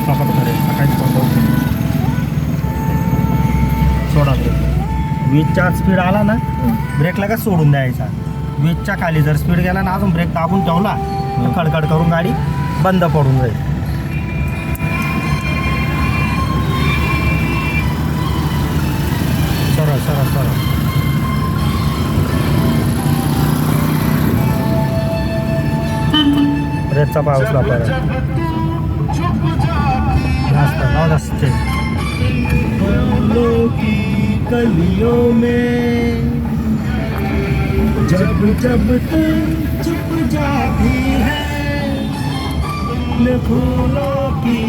पाऊसला पडतो रे सकाळीच पडतो. सोडा ब्रेक. 20च्या स्पीड आला ना ब्रेक लगेच सोडून द्यायचा. 20च्या खाली जर स्पीड गेला ना अजून ब्रेक दाबून ठेवला तर खडखड करून गाडी बंद पडून जाईल. सरळ सरळ सरळ. रेतचा पाऊसला परत जास्त गलियों में जब जब तुम चुप जाती है फूलों की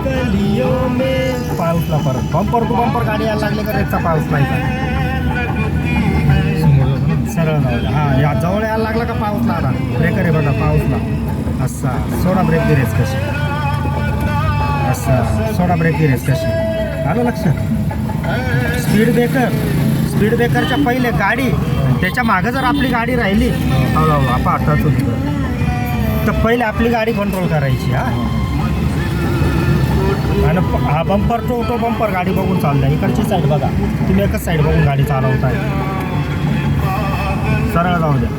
गलियों में. पाऊसला परत बंपर टू बंपर गाडी यायला लागले का रेतचा पाऊस नाही का सरळ जाऊ. हां या जवळ यायला लागला का पाऊसला आला ब्रेक रे बघा पाऊसला असा सोडा ब्रेक दी रेस कशी असा सोडा ब्रेक दी रेस कशी आलं लक्षात. स्पीड ब्रेकरच्या पहिले गाडी त्याच्या मागं जर आपली गाडी राहिली आपण आताच तर पहिले आपली गाडी कंट्रोल करायची. हा आणि हा बंपर तो बंपर गाडी बघून चाललाय. इकडची साईड बघा तुम्ही एकच साईड बघून गाडी चालवताय. सरळ जाऊ द्या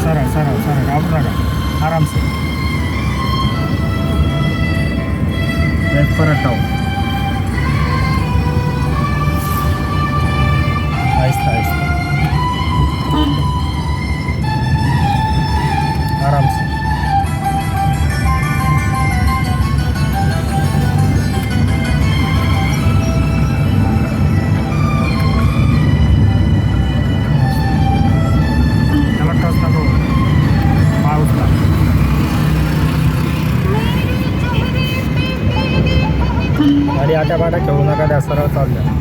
सरळ सरळ सरळ घाबरू नका आरामसे. परत जाऊ आहिस्ता आहिस्ता आराम से. त्याला टच नको पाऊसला. गाडी आट्या बाट्या ठेवू नका त्या सरळ चालल्या.